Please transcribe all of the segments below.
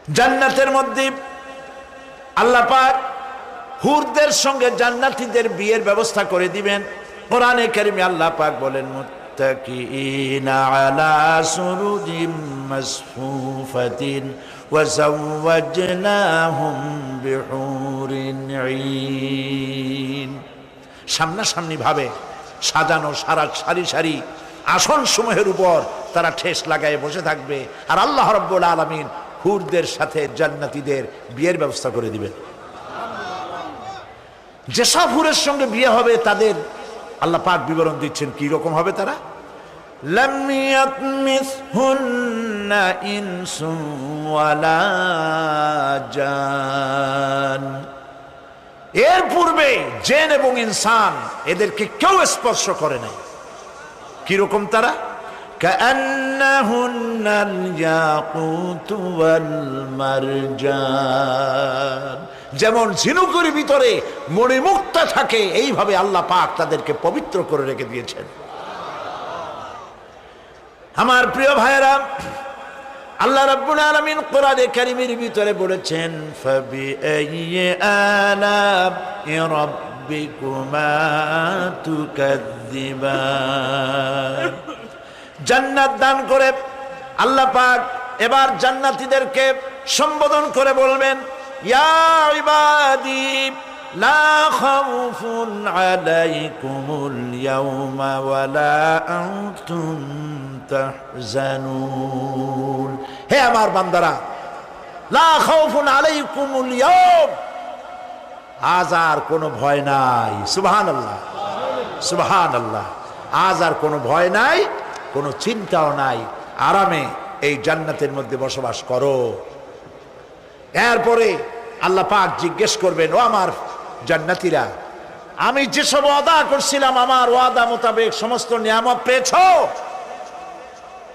জান্নাতের মধ্যে আল্লাহ পাক হুরদের সঙ্গে জান্নাতীদের বিয়ের ব্যবস্থা করে দিবেন। কোরআনে কারিমে আল্লাহ পাক বলেন, মুত্তাকিইনা আলা সুরুজিম মাসফুফাতিন ওয়া যাওয়াজনাহুম বিহুরিন ঈন। সামনাসামনি ভাবে সাজানো সারি সারি আসন সমূহের উপর তারা ঠেস লাগায় বসে থাকবে, আর আল্লাহ রাব্বুল আলামিন হুরদের সাথে জান্নাতীদের বিয়ের ব্যবস্থা করে দিবেন। যেসব হুরের সঙ্গে বিয়ে হবে তাদের আল্লাহ পাক বিবরণ দিচ্ছেন কি রকম হবে তারা। লাম ইয়াতমিসহুন্না ইনসুন ওয়ালা জান। এর পূর্বে জিন এবং ইনসান এদেরকে কেউ স্পর্শ করে নাই। কি রকম তারা? কাআন্নাহুন্নাল ইয়াকুতু ওয়াল মারজান। যেমন ঝিনুকের ভিতরে মণিমুক্তা থাকে, এইভাবে আল্লাহ পাক তাদেরকে পবিত্র করে রেখে দিয়েছেন। আমার প্রিয় ভাইরা, আল্লাহ রাব্বুল আলামিন কোরআনে কারীমের ভিতরে বলেছেন, ফাবিআইয়ি আলা'i রাব্বিকুমা তুকাযযিবান। জান্নাত দান করে আল্লাহ পাক এবার জান্নাতীদেরকে সম্বোধন করে বলবেন, ইয়া ইবাদি লা খাউফুন আলাইকুমুল ইয়াওমা ওয়ালা আনতুম তাহজানুন। হে আমার বান্দারা, লা খাউফুন আলাইকুমুল ইয়াওম, আজ আর কোনো ভয় নাই। সুবহানাল্লাহ, সুবহানাল্লাহ। আজ আর কোনো ভয় নাই, কোনো চিন্তাও নাই, আরামে এই জান্নাতের মধ্যে বসবাস করো। এরপরে আল্লাহ পাক জিজ্ঞেস করবেন, ও আমার জান্নাতীরা, আমি যেসব ওয়াদা করছিলাম আমার ওয়াদা মোতাবেক সমস্ত নিয়ামত পেয়েছো?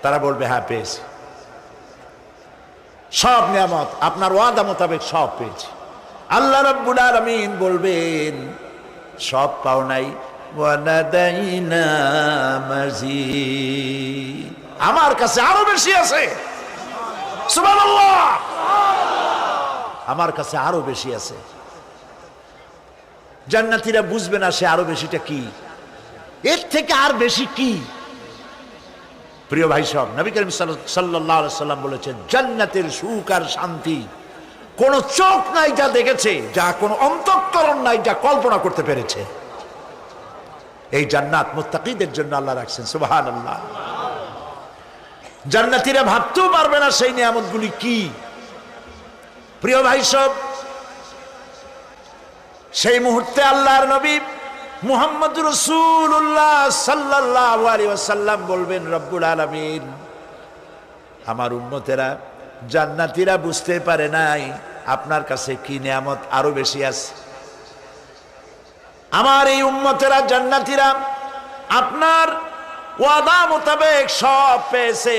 তারা বলবে, হ্যাঁ পেয়েছি, সব নিয়ামত আপনার ওয়াদা মোতাবেক সব পেয়েছি। আল্লাহ রাব্বুল আলামিন বলবেন, সব পাও নাই, ওয়ালাদাইনা মাজিদ, আমার কাছে আরো বেশি আছে। সুবহানাল্লাহ, আমার কাছে আরো বেশি আছে। জান্নাতীরা বুঝবে না সে আরো বেশিটা কি, এর থেকে আর বেশি কি। প্রিয় ভাই সব, নবী করিম সাল্লাল্লাহু আলাইহি সাল্লাম বলেছেন, জান্নাতের সুখ আর শান্তি কোন চোখ নাই যা দেখেছে, যা কোন অন্তঃকরণ নাই যা কল্পনা করতে পেরেছে। এই জান্নাত মুত্তাকিদের জন্য আল্লাহ রাখছেন। সুবহানাল্লাহ। জান্নাতীরা ভাবতেও পারবে না সেই নিয়ামতগুলি কি। প্রিয় ভাই সব, সেই মুহূর্তে আল্লাহর নবী মুহাম্মদুর রাসূলুল্লাহ সাল্লাল্লাহু আলাইহি ওয়াসাল্লাম বলবেন, রব্বুল আলামিন, আমার উম্মতেরা জান্নাতীরা বুঝতে পারে নাই আপনার কাছে কি নিয়ামত আরো বেশি আছে। আমার এই উম্মতেরা জান্নাতীরা আপনার ওয়াদা মোতাবেক সব পেয়েছে,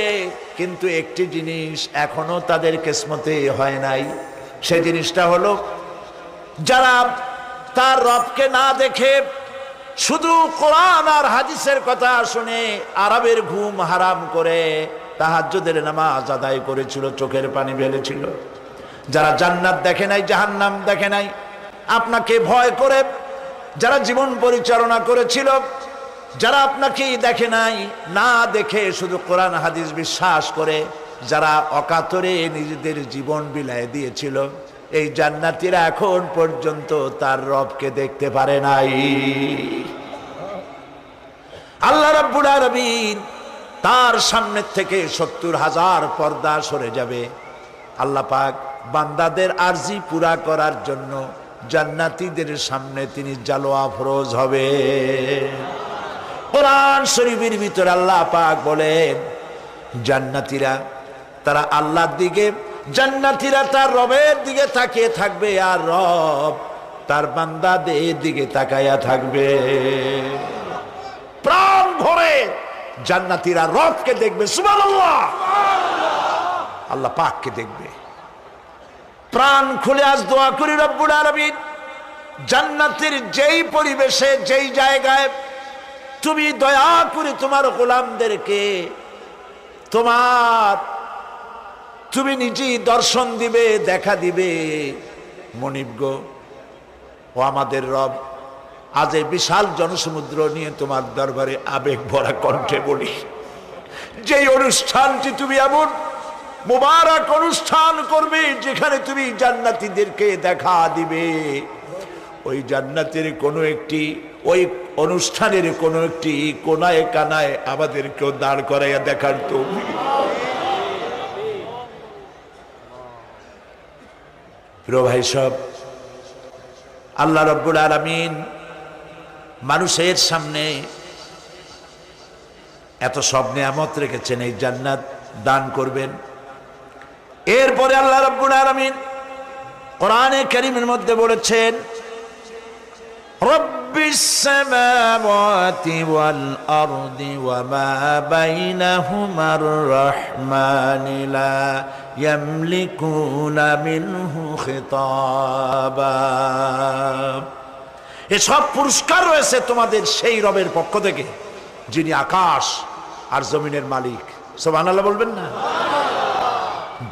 কিন্তু একটি জিনিস এখনো তাদের কিসমতে হয় নাই। সেই জিনিসটা হলো, যারা তার রবকে না দেখে শুধু কোরআন আর হাদিসের কথা শুনে আরবের ঘুম হারাম করে তাহাজ্জুদের নামাজ আদায় করেছিল, চোখের পানি ফেলেছিল, যারা জান্নাত দেখে নাই, জাহান্নাম দেখে নাই, আপনাকে ভয় করে যারা জীবন পরিচালনা করেছিল, যারা আপনাকে দেখে নাই, না দেখে শুধু কোরআন হাদিস বিশ্বাস করে যারা অকাতরে নিজেদের জীবন বিলায় দিয়েছিল, এই জান্নাতীরা এখন পর্যন্ত তার রবকে দেখতে পারে নাই। আল্লাহ রাব্বুল আলামিন তার সামনে থেকে ৭০,০০০ পর্দা সরে যাবে। আল্লাহ পাক বান্দাদের আরজি পুরা করার জন্য জান্নাতীদের সামনে তিনি জালোয়া ফরোজ হবে। কোরআন শরীফের ভিতরে আল্লাহ পাক বলেন, জান্নাতীরা তারা আল্লাহর দিকে, জান্নাতীরা তার রবের দিকে তাকিয়ে থাকবে, আর রব তার বান্দাদের দিকে তাকায়া থাকবে। প্রাণ ভরে জান্নাতীরা রবকে দেখবে। সুবহানাল্লাহ, আল্লাহ পাককে দেখবে। প্রাণ খুলে আজ দোয়া করি, রব্বুল আলামিন জান্নাতের যেই পরিবেশে, যেই জায়গায় তুমি দয়া করে তোমার গোলামদেরকে তোমার তুমি নিজেই দর্শন দিবে, দেখা দিবে। মনিব গো, ও আমাদের রব, আজ এই বিশাল জনসমুদ্র নিয়ে তোমার দরবারে আবেগ ভরা কণ্ঠে বলি, যেই অনুষ্ঠানটি তুমি এমন মুবারক অনুষ্ঠান করবে যেখানে তুমি জান্নাতীদেরকে দেখা দিবে, ওই জান্নাতের কোনো একটি, ওই অনুষ্ঠানের কোনো একটি কোনায় কানায় আমাদেরকেও দাঁড় করাইয়া দেখার তৌফিক। প্রিয় ভাই সব, আল্লাহ রাব্বুল আলামিন মানুষের সামনে এত সব নিয়ামত রেখেছেন, এই জান্নাত দান করবেন। এরপরে আল্লাহ রাব্বুল আলামিন কোরআনে কারীমের মধ্যে বলেছেন, রব্বিস সামাওয়াতি ওয়াল আরদি ওয়া মা বাইনাহুমার রাহমানি লা ইয়ামলিকুনা মিনহু খিতাবা। এসব পুরস্কার রয়েছে তোমাদের সেই রবের পক্ষ থেকে যিনি আকাশ আর জমিনের মালিক। সুবহানাল্লাহ বলবেন না?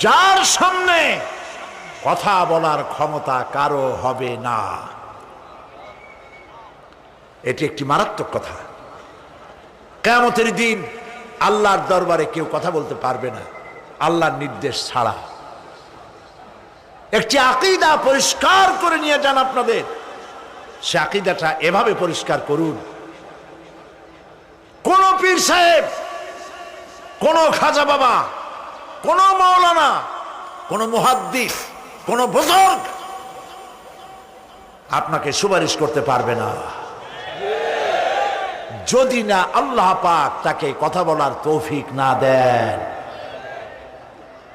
যার সামনে কথা বলার ক্ষমতা কারো হবে না। এটি একটি মারাত্মক কথা। কিয়ামতের দিন আল্লাহর দরবারে কেউ কথা বলতে পারবে না আল্লাহর নির্দেশ ছাড়া। একটি আকীদা পরিষ্কার করে নিয়ে যান আপনাদের। সে আকীদাটা এভাবে পরিষ্কার করুন, কোন পীর সাহেব, কোন খাজা বাবা, কোন মাওলানা, কোন মুহাদ্দিস, কোন বুজুর্গ আপনাকে সুপারিশ করতে পারবে না যদি না আল্লাহ পাক তাকে কথা বলার তৌফিক না দেন।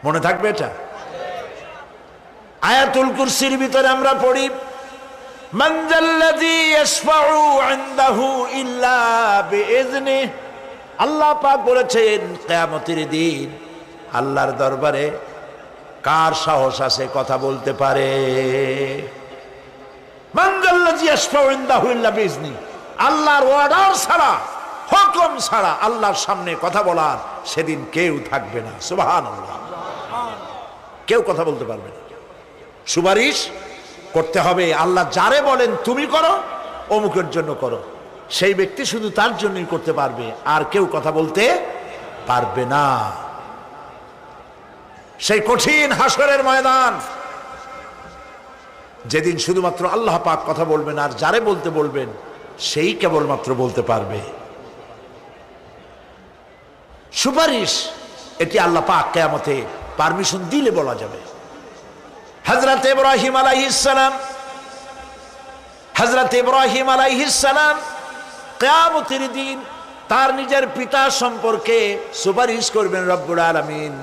মনে থাকবে এটা। আয়াতুল কুরসির ভিতরে আমরা পড়ি, মান যাল্লাযী ইয়াশফাউ ইনদাহু ইল্লা বিইজনিহি। আল্লাহ পাক বলেছেন কিয়ামতের দিন আল্লাহর দরবারে কার সাহস আছে কথা বলতে পারে? মান যাল্লাযী ইয়াশফাউ ইনদাহু ইল্লা বিইজনিহি। আল্লাহর অর্ডার ছাড়া, হুকুম ছাড়া আল্লাহর সামনে কথা বলার সেদিন কেউ থাকবে না। সুবহানাল্লাহ। কেউ কথা বলতে পারবে না। সুপারিশ করতে হবে আল্লাহ যারে বলেন তুমি করো, অমুকের জন্য করো, সেই ব্যক্তি শুধু তার জন্যই করতে পারবে, আর কেউ কথা বলতে পারবে না। সেই কঠিন হাসরের ময়দান, যেদিন শুধুমাত্র আল্লাহ পাক কথা বলবেন, আর যারে বলতে বলবেন সেই কেবলমাত্র বলতে পারবে। সুপারিশ এটি আল্লাহ পাক কিয়ামতে পারমিশন দিলে বলা যাবে। হযরত ইব্রাহিম আলাইহিস সালাম, হযরত ইব্রাহিম আলাইহিস সালাম কিয়ামতের দিন তার নিজের পিতা সম্পর্কে সুপারিশ করবেন, রব্বুল আলামিন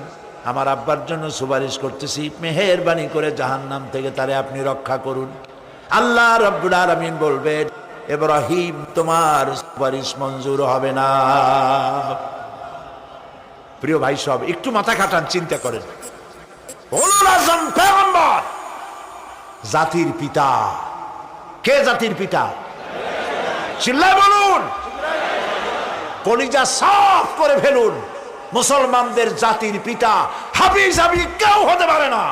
আমার আব্বার জন্য সুপারিশ করতেছি, মেহেরবানি করে জাহান্নাম থেকে তারে আপনি রক্ষা করুন। আল্লাহ রব্বুল আলামিন বলবেন, ইব্রাহিম তোমার সুপারিশ মঞ্জুর হবে না। প্রিয় ভাই সব, একটু মাথা খাটান, চিন্তা করেন। উলুল আযম পয়গম্বর, জাতির পিতা। কে জাতির পিতা? চিল্লায় বলুন, কলিজা সাফ করে ফেলুন। মুসলমানদের জাতির পিতা হাফিজ হাবি কেউ হতে পারে না।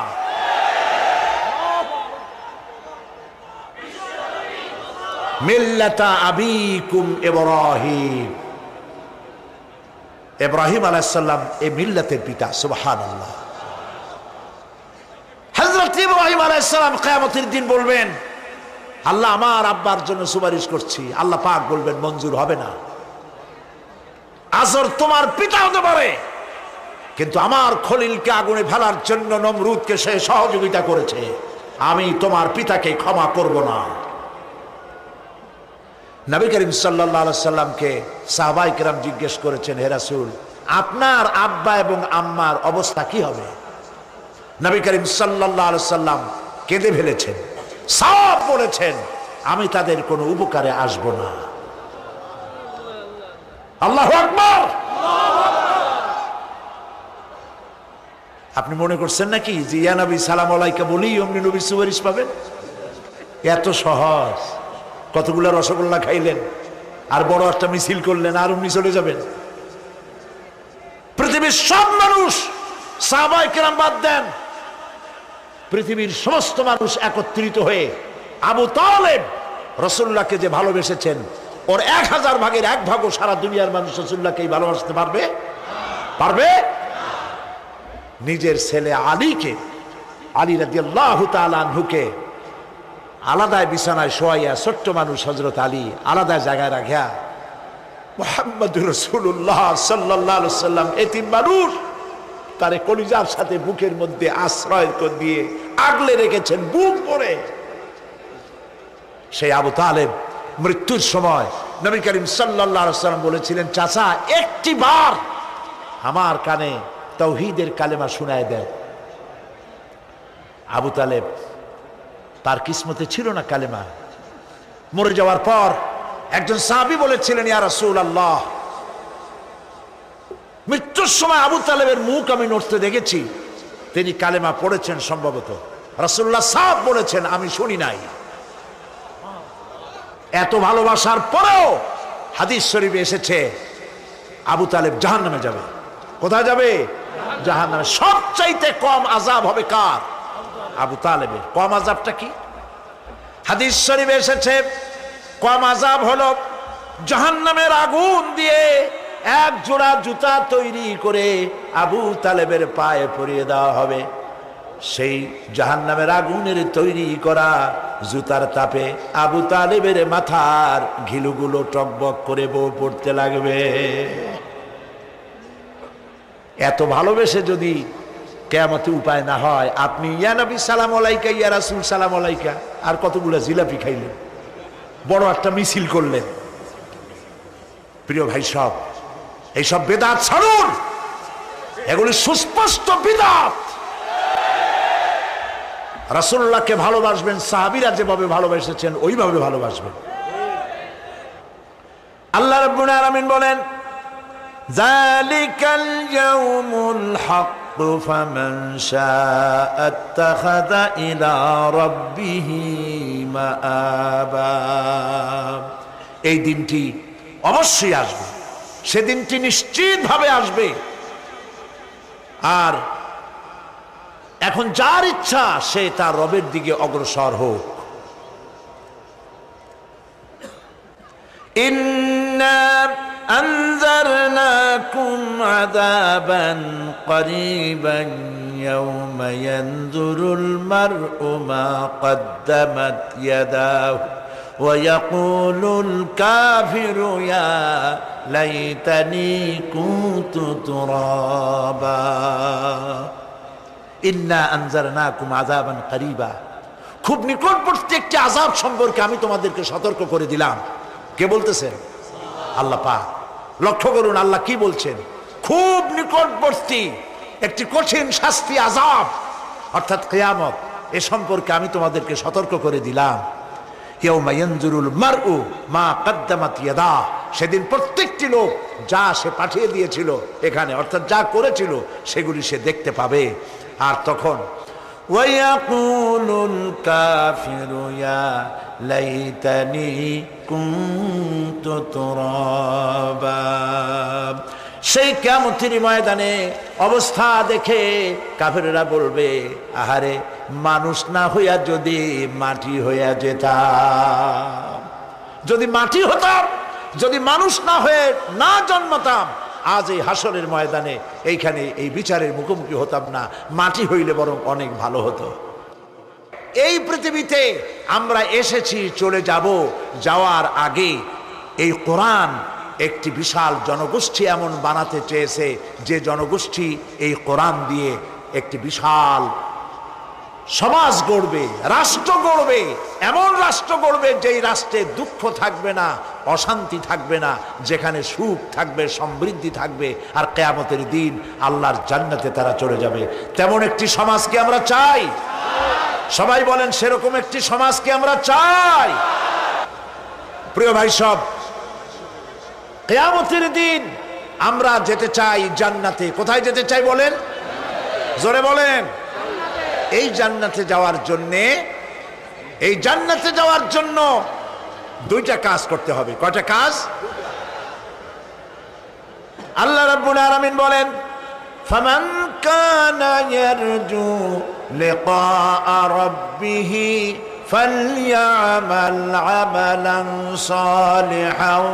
মিল্লাতা আবিকুম ইব্রাহিম। ইব্রাহিম আলাইহিস সালাম এই মিল্লাতের পিতা। সুবহানাল্লাহ। হযরত ইব্রাহিম আলাইহিস সালাম কিয়ামতের দিন বলবেন, আল্লাহ আমার আব্বার জন্য সুপারিশ করছি। আল্লাহ পাক বলবেন মঞ্জুর হবে না। আজর তোমার পিতা হতে পারে, কিন্তু আমার খলিলকে আগুনে ফেলার জন্য নমরুদকে সে সহযোগিতা করেছে, আমি তোমার পিতাকে ক্ষমা করব না। নবী করিম সাল্লাল্লাহু আলাইহি সাল্লামকে সাহাবায়ে কেরাম জিজ্ঞেস করেছেন, হে রাসূল আপনার আব্বা এবং আম্মার অবস্থা কি হবে? নবী করিম সাল্লাল্লাহু আলাইহি সাল্লাম কেঁদে ফেলেছেন, সব বলেছেন আমি তাদের কোনো উপকারে আসব না। আল্লাহু আকবার। আপনি মনে করছেন নাকি যে ইয়া নবী সালাম আলাইকা বলি অমনি নবী সুপারিশ পাবেন? এত সহজ। কতগুলো রসগোল্লা খাইলেন আর বড় একটা মিছিল করলেন আর অমনি চলে যাবেন? পৃথিবীর সব মানুষ সাহাবায়ে কেরাম বাদ দেন, পৃথিবীর সমস্ত মানুষ একত্রিত হয়ে আবু তালেব রাসূলুল্লাহকে যে ভালোবেসেছেন, ওর 1000 ভাগের 1 ভাগও সারা দুনিয়ার মানুষ রাসূলুল্লাহকেই ভালোবাসতে পারবে? পারবে? নিজের ছেলে আলীকে, আলী রাদিয়াল্লাহু তাআলা আনহুকে আলাদা বিছানায় শোয়াইয়া, ছোট্ট মানুষ হযরত আলী আলাদা জায়গায় রাখিয়া মুহাম্মদুর রাসূলুল্লাহ সাল্লাল্লাহু আলাইহি সাল্লাম এতিম মানুষ তারে কলিজার সাথে বুকের মধ্যে আশ্রয় দিয়ে আগলে রেখেছেন বুক ভরে। সেই আবু তালেব মৃত্যুর সময় নবী করিম সাল্লাল্লাহু আলাইহি সাল্লাম বলেছিলেন, চাচা একটি বার আমার কানে তাওহীদের কালেমা শোনায় দেন। আবু তালেব তার কিসমতে ছিল না কালেমা। মরে যাওয়ার পর একজন সাহাবী বলেছিলেন, ইয়া রাসূলুল্লাহ, মৃত্যুর সময় আবু তালেবের মুখ আমি নড়তে দেখেছি, তিনি কালেমা পড়েছেন সম্ভবত। রাসূলুল্লাহ সাহেব বলেছেন, আমি শুনি নাই। এত ভালোবাসার পরেও হাদিস শরীফে এসেছে আবু তালেব জাহান্নামে যাবে। কোথায় যাবে? জাহান্নামে। সবচাইতে কম আযাব হবে কার? আবু তালেবের। কম আযাবটা কি? হাদিস শরীফে এসেছে কম আযাব হলো জাহান্নামের আগুন দিয়ে এক জোড়া জুতা তৈরি করে আবু তালেবের পায়ে পরিয়ে দেওয়া হবে। সেই জাহান্নামের আগুনের তৈরি করা জুতার তাপে আবু তালেবের মাথার ঘিলুগুলো টকবক করে বউ পড়তে লাগবে। এত ভালোবেসে যদি কিয়ামতে উপায় না হয়, আপনি ইয়া নবী সালাম আলাইকা, ইয়া রাসূল সালাম আলাইকা, আর কতগুলো জিলাপি খাইলেন, বড় একটা মিছিল করলেন। প্রিয় ভাই সব, এইসব বেদাত ছাড়ুন, এগুলি সুস্পষ্ট বিদআত। রাসূলুল্লাহকে ভালোবাসবেন, সাহাবীরা যেভাবে ভালোবেসেছেন ওইভাবে ভালোবাসবেন। আল্লাহ রাব্বুল আলামিন বলেন, যালিকাল ইয়াউমুল হক ফামান শাআ আত্তাখাযা ইলা রাব্বিহি মাআবা। এই দিনটি অবশ্যই আসবে, সেদিনটি নিশ্চিতভাবে আসবে। আর এখন যার ইচ্ছা সে তার রবের দিকে অগ্রসর হোক। ইন্না আনজারনাকুম আযাবান করিবান ইয়াওমা ইয়ানজুরুল মার'উ মা কদ্দামাত ইয়াদাহু ওয়া ইয়াকুলুল কাফিরু ইয়া লাইতানি কুনতু তুরাবা। ইন্না আনজারনাকুম আযাবান করিবা, খুব নিকটবর্তী একটি আযাব সম্পর্কে আমি তোমাদেরকে সতর্ক করে দিলাম। কে বলতেছেন? আল্লাহ পাক। লক্ষ্য করুন আল্লাহ কি বলছেন, খুব নিকটবর্তী একটি কঠিন শাস্তি, আযাব অর্থাৎ কিয়ামত, এ সম্পর্কে আমি তোমাদেরকে সতর্ক করে দিলাম। ইয়াউমা ইয়ানজুরুল মার'উ মা কদ্দামাত ইয়াদাহু, সেদিন প্রত্যেকটি লোক যা সে পাঠিয়ে দিয়েছিল এখানে, অর্থাৎ যা করেছিল সেগুলি সে দেখতে পাবে। আর তখন ওয়ায়াকুলুল কাফিরু ইয়া লাইতানি কুনতু তুরাবা। সেই কিয়ামতের ময়দানে অবস্থা দেখে কাফেররা বলবে, আহারে মানুষ না হইয়া যদি মাটি হইয়া যেতাম, যদি মাটি হতাম, যদি মানুষ না হয়ে না জন্মতাম, আজ এই হাসরের ময়দানে এইখানে এই বিচারের মুখোমুখি হতাম না, মাটি হইলে বরং অনেক ভালো হতো। এই পৃথিবীতে আমরা এসেছি, চলে যাব, যাওয়ার আগে এই কোরআন একটি বিশাল জনগোষ্ঠী এমন বানাতে চেয়েছে যে জনগোষ্ঠী এই কোরআন দিয়ে একটি বিশাল সমাজ গড়বে, রাষ্ট্র গড়বে, এমন রাষ্ট্র গড়বে যেই রাষ্ট্রে দুঃখ থাকবে না, অশান্তি থাকবে না, যেখানে সুখ থাকবে, সমৃদ্ধি থাকবে, আর কিয়ামতের দিন আল্লাহর জান্নাতে তারা চলে যাবে। তেমন একটি সমাজকে আমরা চাই। সবাই বলেন সেরকম একটি সমাজকে আমরা চাই। প্রিয় ভাই সব, কিয়ামতের দিন আমরা যেতে চাই জান্নাতে। কোথায় যেতে চাই বলেন? জোরে বলেন। এই জান্নাতে যাওয়ার জন্যে, এই জান্নাতে যাওয়ার জন্য দুইটা কাজ করতে হবে। কয়টা কাজ? আল্লাহ রাব্বুল আলামিন বলেন, ফামান কানা ইয়ারজু লিকা রাব্বিহি ফালইয়ামাল আমালান সালিহান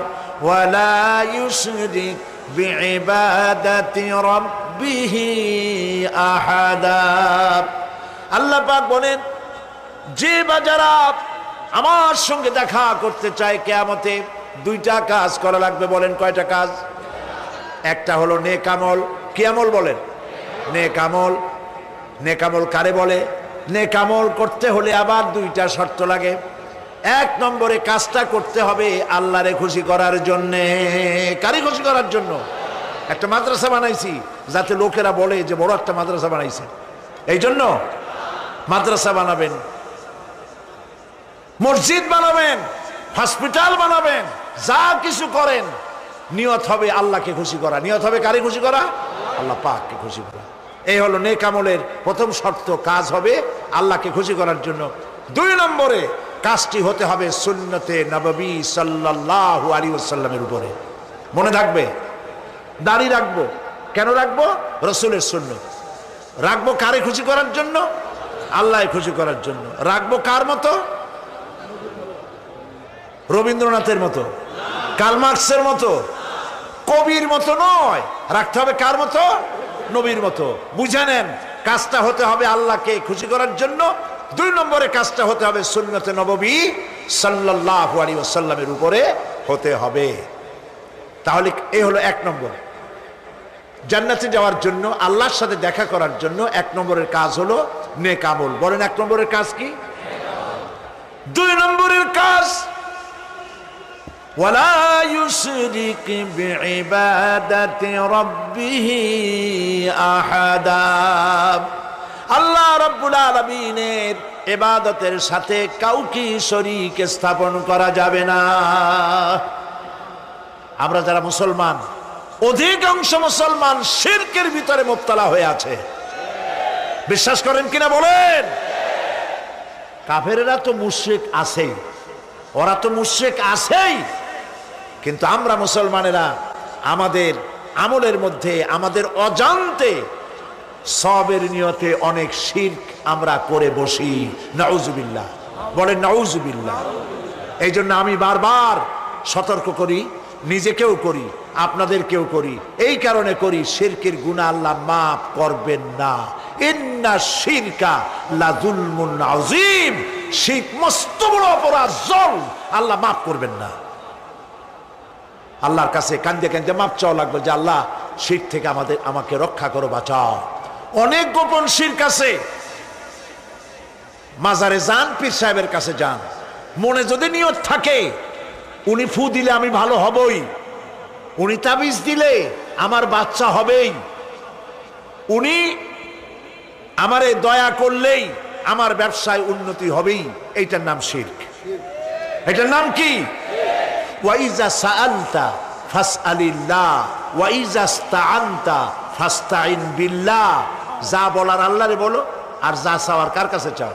ওয়া লা ইউশরিক বিইবাদাতি রাব্বিহি আহাদা। আল্লাহ পাক বলেন, যে বাজারা আমার সঙ্গে দেখা করতে চায় কিয়ামতে, দুইটা কাজ করা লাগবে। বলেন কয়টা কাজ? একটা হলো নেক আমল। কি আমল বলেন? নেক আমল। নেক আমল কারে বলে? নেক আমল করতে হলে আবার দুইটা শর্ত লাগে। এক নম্বরে কাজটা করতে হবে আল্লাহরে খুশি করার জন্যে। কারে খুশি করার জন্য? একটা মাদ্রাসা বানাইছি যাতে লোকেরা বলে যে বড় একটা মাদ্রাসা বানাইছে, এই জন্য মাদ্রাসা বানাবেন, মসজিদ বানাবেন, হসপিটাল বানাবেন, যা কিছু করেন নিয়ত হবে আল্লাহকে খুশি করা। নিয়ত হবে কারে খুশি করা? আল্লাহ পাককে খুশি করা। এই হলো নেক আমলের প্রথম শর্ত, কাজ হবে আল্লাহকে খুশি করার জন্য। দুই নম্বরে কাজটি হতে হবে সুন্নতে নববী সাল্লাল্লাহু আলাইহি ওয়াসাল্লামের উপরে। মনে থাকবে, দাড়ি রাখবো। কেন রাখবো? রাসূলের সুন্নত। রাখবো কারে খুশি করার জন্য? আল্লাহকে খুশি করার জন্য। রাখবো কার মতো? রবীন্দ্রনাথের মতো, কার্ল মার্কসের মতো, কবির মতো নয়। রাখতে হবে কার মতো? নবীর মতো। বুঝে নেন, কাজটা হতে হবে আল্লাহকে খুশি করার জন্য। দুই নম্বরে কাজটা হতে হবে সুন্নতে নববী সাল্লাল্লাহু আলাইহি ওয়াসাল্লামের উপরে হতে হবে। তাহলে এই হলো এক নম্বর। জান্নাতে যাওয়ার জন্য, আল্লাহর সাথে দেখা করার জন্য এক নম্বরের কাজ হলো নেক আমল। বলেন এক নম্বরের কাজ কি? দুই নম্বরের কাজ ওয়ালা ইউশরিক বিইবাদাতি রাব্বিহি আহাদা। আল্লাহ রাব্বুল আলামিনের ইবাদতের সাথে কাউকে শরীক স্থাপন করা যাবে না। আমরা যারা মুসলমান, অধিকাংশ মুসলমান শিরকের ভিতরে মুবতালা হয়ে আছে। বিশ্বাস করেন কিনা বলেন? কাফেরেরা তো মুশরিক আছেই, ওরা তো মুশরিক আছেই, কিন্তু আমরা মুসলমানেরা আমাদের আমলের মধ্যে আমাদের অজান্তে সবের নিয়তে অনেক শিরক আমরা করে বসি। নাউজুবিল্লাহ। বলেন নাউজুবিল্লাহ। এই জন্য আমি বারবার সতর্ক করি, নিজেকেও করি, আপনাদেরকেও করি। এই কারণে করি, শিরকের গুনাহ আল্লাহ মাফ করবেন না। ইন্না শিরকা লাযুলমুন আযীম। শিরক মস্ত বড় অপরাধ, জল, আল্লাহ মাফ করবেন না। আল্লাহর কাছে কান্দে কান্দে মাফ চাওয়া লাগবে যে আল্লাহ শিরক থেকে আমাকে রক্ষা করো, বাঁচাও। অনেক গোপন শিরক আছে। মাজারে যান, পীর সাহেবের কাছে যান, মনে যদি নিয়ত থাকে উনি ফু দিলে আমি ভালো হবই, উনি তাবিজ দিলে আমার বাচ্চা হবেই, উনি আমারে দয়া করলেই আমার ব্যবসায় উন্নতি হবেই, এইটার নাম শিরক। এটার নাম কি? ওয়াইজা সাআলতা ফাসআলিল্লাহ ওয়াইজা ইসতাআনতা ফাসতাইন বিল্লাহ। যা বলার আল্লাহরে বলো, আর যা চাওয়ার কার কাছে চাও?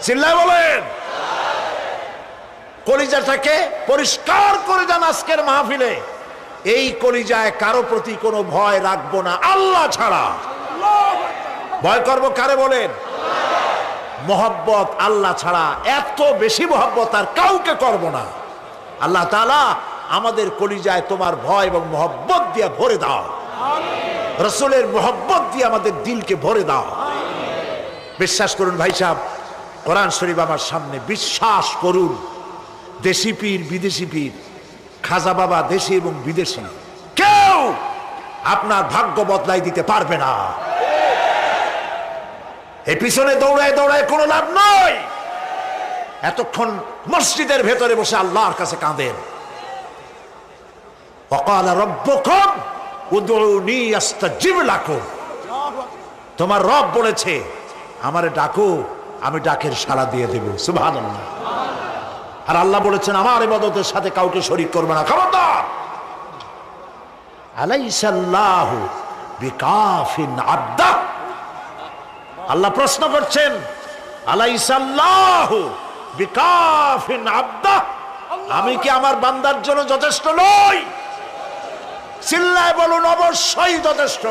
চিল্লায় বলেন। কলিজাটাকে পরিষ্কার করে যান আজকের মাহফিলে। এই কলিজায় কারো প্রতি কোনো ভয় রাখবো না আল্লাহ ছাড়া। ভয় করবো কারে বলেন? মহব্বত আল্লাহ ছাড়া, এত বেশি মহব্বত আর কাউকে করব না। আল্লাহ তাআলা আমাদের কলিজায় তোমার ভয় এবং মহব্বত দিয়ে ভরে দাও। রাসূলের মহব্বত দিয়ে আমাদের দিলকে ভরে দাও। বিশ্বাস করুন ভাই সাহেব, কোরআন শরীফ আমার সামনে, বিশ্বাস করুন, দেশি পীর বিদেশি পীর, খাজা বাবা দেশি এবং বিদেশি, কেউ আপনার ভাগ্য বদলাই দিতে পারবে না। এই পিছনে দৌড়ায় দৌড়ায় কোনো লাভ নয়। এতক্ষণ মসজিদের ভেতরে বসে আল্লাহর কাছে কাঁদেন। ওয়াকালা রাব্বুকুম উদউনি আস্তাজিব লাকুম। তোমার রব বলেছে আমারে ডাকো, আমি ডাকের সাড়া দিয়ে দেব। সুবহানাল্লাহ। আর আল্লাহ বলেছেন আমার ইবাদতের সাথে কাউকে শরীক করবে না। খবরদার। আলাইসাল্লাহু বিকাফিন আবদা। আল্লাহ প্রশ্ন করছেন, আলাইসাল্লাহু বিকাফিন আবদা, আমি কি আমার বান্দার জন্য যথেষ্ট নই? চিল্লায় বলুন অবশ্যই যথেষ্ট।